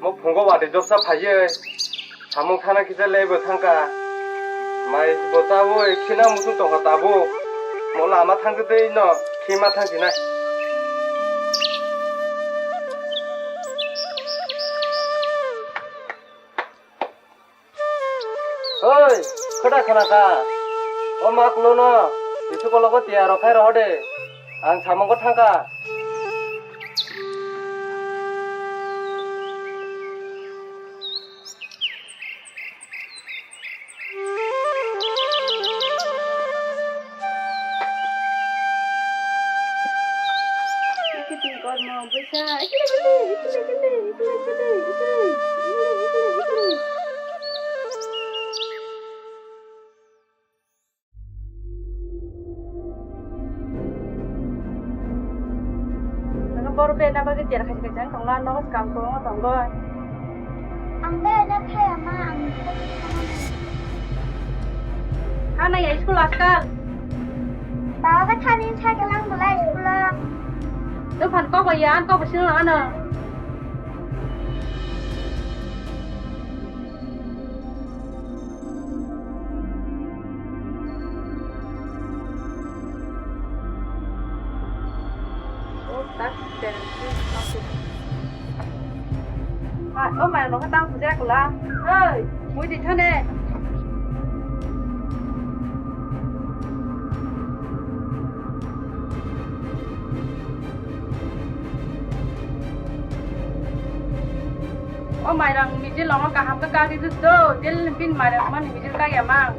뭐 본거 와대 접사 파예 자몽 타나 기자 레이버 탕가 마이 뭐 따보 키나 무슨 동가 따보 몰라 아마 탕그데 있노 키마 탕지나 어이 크다 크나가 엄마 클로너 이수 걸로고 띠아로 카이로 호데 안 자몽 거 탕가 baru benda bagi tiada kasih kejang tonglan no kampung tonggoy. Angde na kaya ma ang. Ana ya school askal. Tahu kan tadi saya kelang mulai sekolah. Tu pan kau bayan kau bersih ana. Ơ mà nó có tăng của xe của la ơi mũi gì thân nè mày rằng mình chỉ lòng cả ham cái đi rất đâu chỉ là pin mày rằng mình chỉ cái gì mà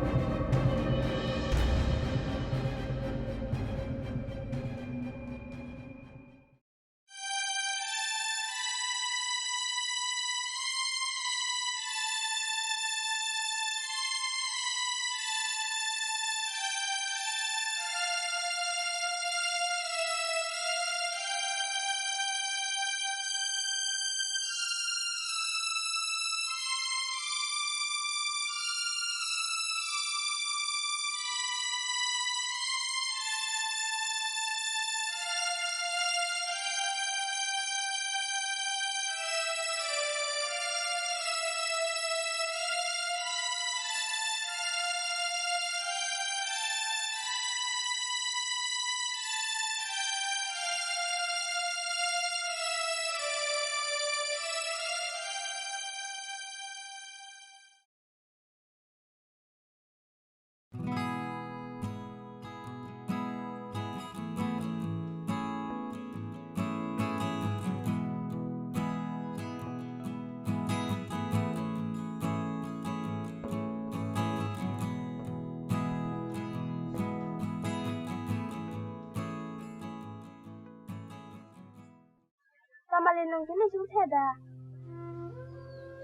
Sama lenong kini sudah ada.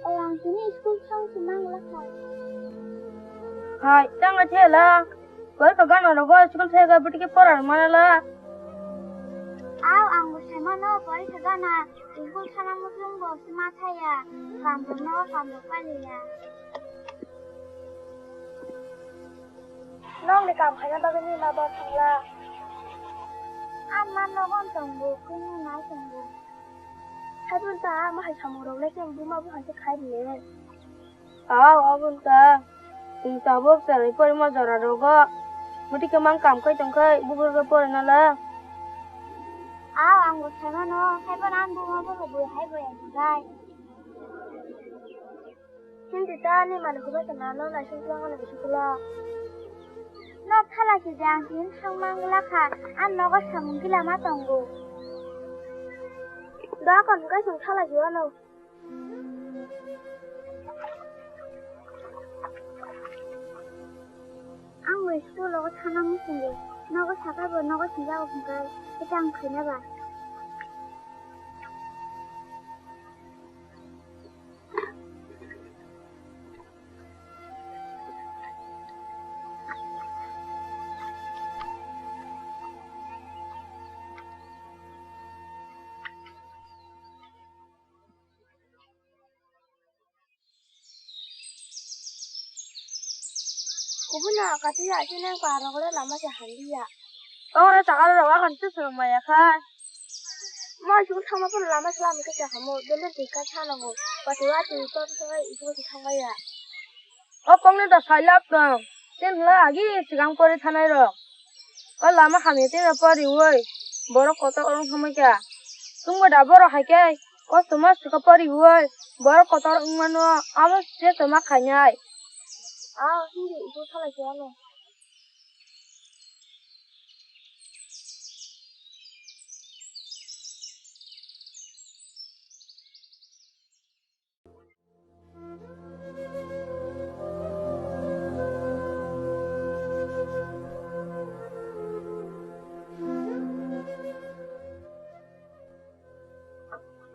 Orang kini school sang senang lah kan. hai tang ache la पर का गाना रो स्कूल से का बिट के पढ़ माने ला Aw ang gusto mo no pwede sa gana. School sana mo yung boss mata ya. Kamu no kamu kali ya. Nong di kamu kaya bagai ni mabot lah. Aman no kon tunggu kini naik tunggu. Hai bunta mah kamu ro lek yang buma bu hanse khai diye. aw bunta in tabok sari पर ma jara ro go bit के mang काम kai tong kai bu go por na la Aw ang gusto mo no hai ba nan buma bu bu hai ba yang gai. Hindi ta ni man ko ba na no na shin lang na bisu la. No khala ki jang hin sang mang la kha an no ko samung ki la ma tonggu. Da kon ka sung khala ji wa no. Ang wis ko lo ko thana mu sung ge. No ko saka bo no ko sinja ko ka ke jang khina ba. Kubuna kasi ya sinin kwaro ko lama sa handiya. oh na takal ro wa kan tu su ma ya kha 뭐 지금 상마불 라마슬람 이렇게 하면 늘릴 때까지 하는 거. 바지와 뒤도 서서 이거 상가야. 꽁네다 살랍다 땐라 아기 지강 버리 타나이로 라마 하미 때나 버리 우이 버럭 거다 오른 하마야 뚱거 다버럭 하게 거스마 수가 버리 우이 버럭 거다 응만어 아무 세서 막 하냐 아, hindi ibu salah jalan.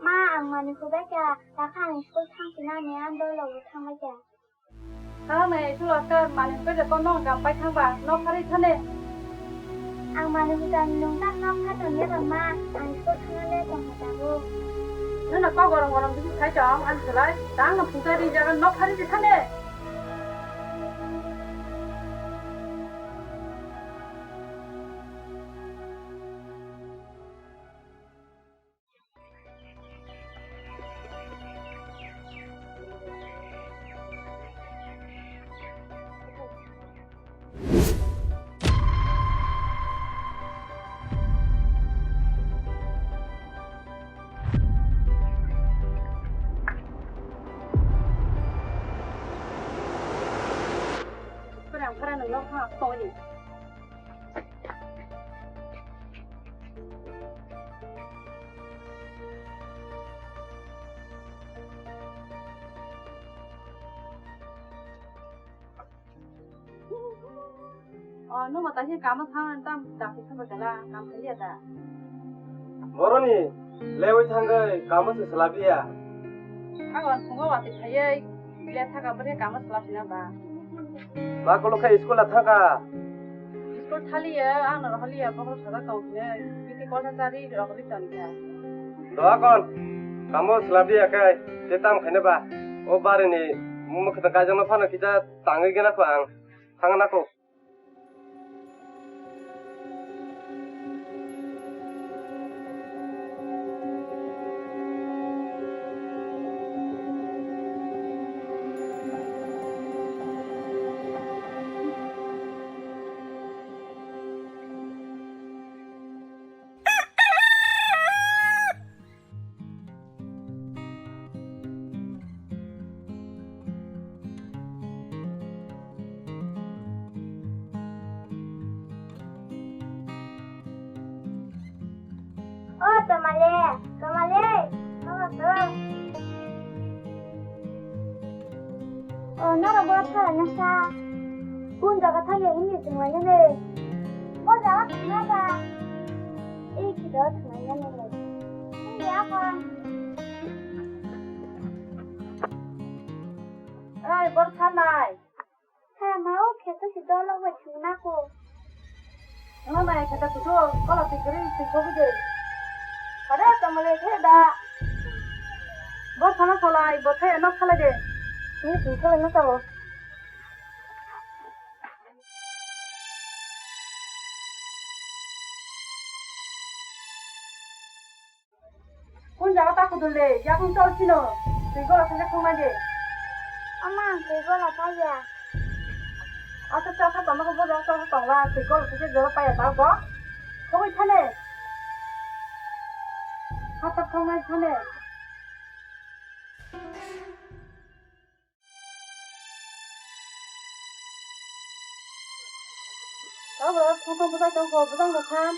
Ma, ang mani ko ba ka? Takang school thang pinani ang dolo thang ba ka? tháng này chúng là cái mà bây giờ con nó gặp bay thang bạc nó phải đi thân này Ang mani ko dan nung tak nok ka dong ya ma, ang school thang le tong ta bo. nếu là con gọi là cái thái chó ăn thử lại đáng là phụ ta đi ra nó phải đi thân này cái này nó ha to gì nếu mà tại sao cảm ơn thằng ta đặt cái thằng cái là cảm thấy liệt à 뭐러니 레오이 탄거 까먹스 슬라비야 các bạn không có thì thấy liệt thằng cái cảm ơn slap nữa bà 마콜로카 이스콜라 탄가 स्कूल खाली है आना रही है बहुत सारा काम है किसी कॉल से सारी रखली चली है 너아건 까먹 슬라비야 까 대담 가네봐 오바르니 무무크다 가정나 파는 기자 땅의게나 꽝 상나고 Oh, tamale. Tamale. Mama, tuh. Oh, nara buat salah nyasa. Pun jaga thaya ini semuanya nih. Pun jaga kenapa? Kita semuanya nih. Ini apa? ai bớt khăn này Saya mau kita sudah lawan aku. nó này người ta tụi có là tụi cái gì ở đây tao mà lấy thế đã bớt khăn nó lại bớt thế nó khăn lại đi Ini juga nó tahu. con giáo ta cũng được lấy giáo con cho xin rồi tụi có là thằng không ai đi Mama, itu lah saya. à cho các con nó không có giáo cho các con là tụi có là thằng giờ bay ở tao có không ai thân này các không ai thân này đó rồi không có phải trong hồ不让的看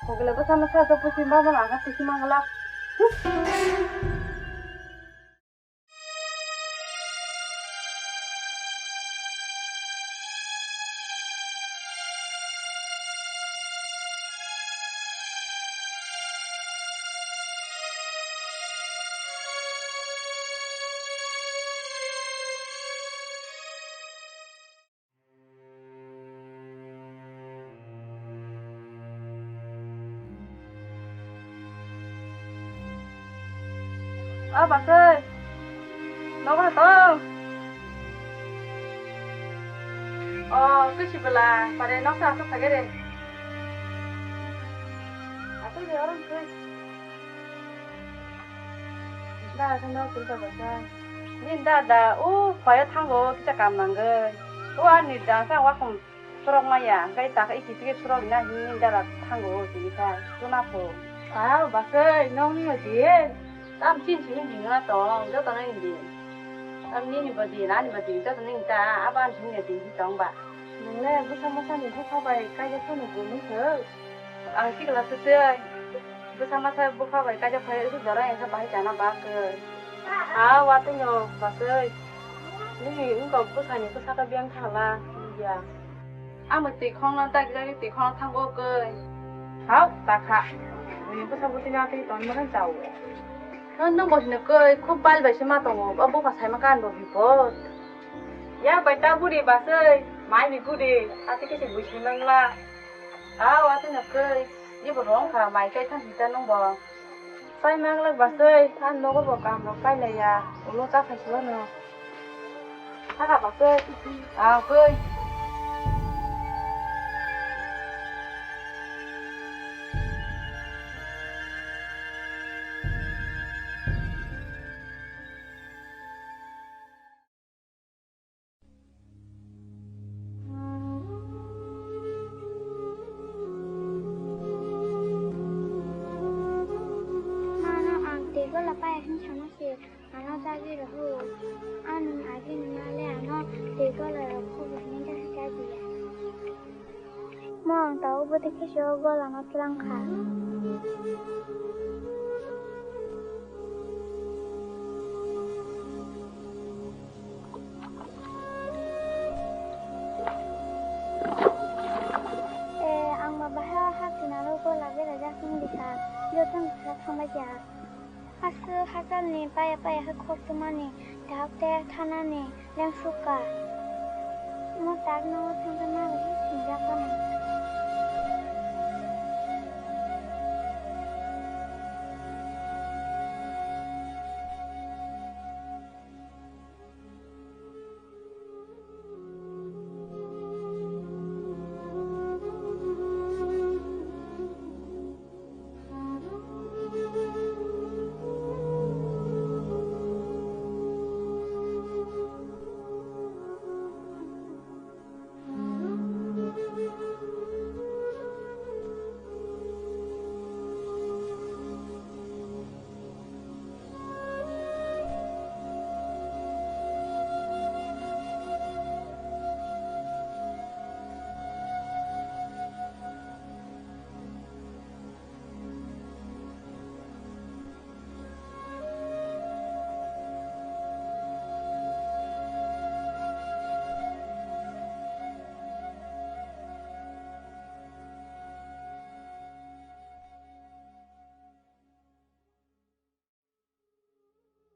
Kung labas na sa pusin ba mga angat si mga lak. Bác ơi, nó có tao cứ chỉ là bà đây nó sao không phải cái đây tôi nhớ lắm cười ra thằng nó cũng phải vậy nhìn đã phải thằng nó cái cảm năng cái anh nhìn đã sao không 수락 마야 가이다 이게 수락이나 힘인다라 한거 되니까 끊어고 아 맞아요 너무 어디 땀 진지는 지나 또 저도는 이제 땀 니니 버디 나니 버디 저도는 있다 아반 중에 되지 정바 원래 무슨 일 해봐야 까지 손을 보는 거 안기가 쓰세요 무슨 보카바이 까지 봐야 그 저라에서 많이 자나 봐그 왔더니요 봤어요 니 이거 무슨 그 사다 병 타라 이야 mà tì con nó tay cái tì con thằng ô cơ hảo ta khá vì có sao bữa nay thì toàn mới giàu nó bớt nữa cơ không bao giờ xem mà tổng ở bố phải xem mà can đồ gì bớt ya bài ta bữa đi bà ơi mai đi bữa đi thì cái gì bữa xem năng la à tôi nữa cơ đi bữa rong khá mai cái thằng gì ta nó bò phải mang lại bà ơi anh nó có bò cam nó phải này à nó chắc phải sửa nữa thằng bà ơi cơก็ละไปทั้งชั้นสิเราจะยืดหูอันอาทิตย์นี้แล้วเนาะเด็กก็เลยเราพูดแบบนี้ได้แค่ดีมองแต่ว่าบุตรที่ชอบก็ละนับลังค่ะอังมาบ้าฮักสินาโลก็ละเวลาจะส่งดิค่ะเยอะตั้งแต่ทำไมจ้า하살 니 빠야 코스마니 다학대 타나니 랭수까 뭐 다른 거 생각나고 진짜 가면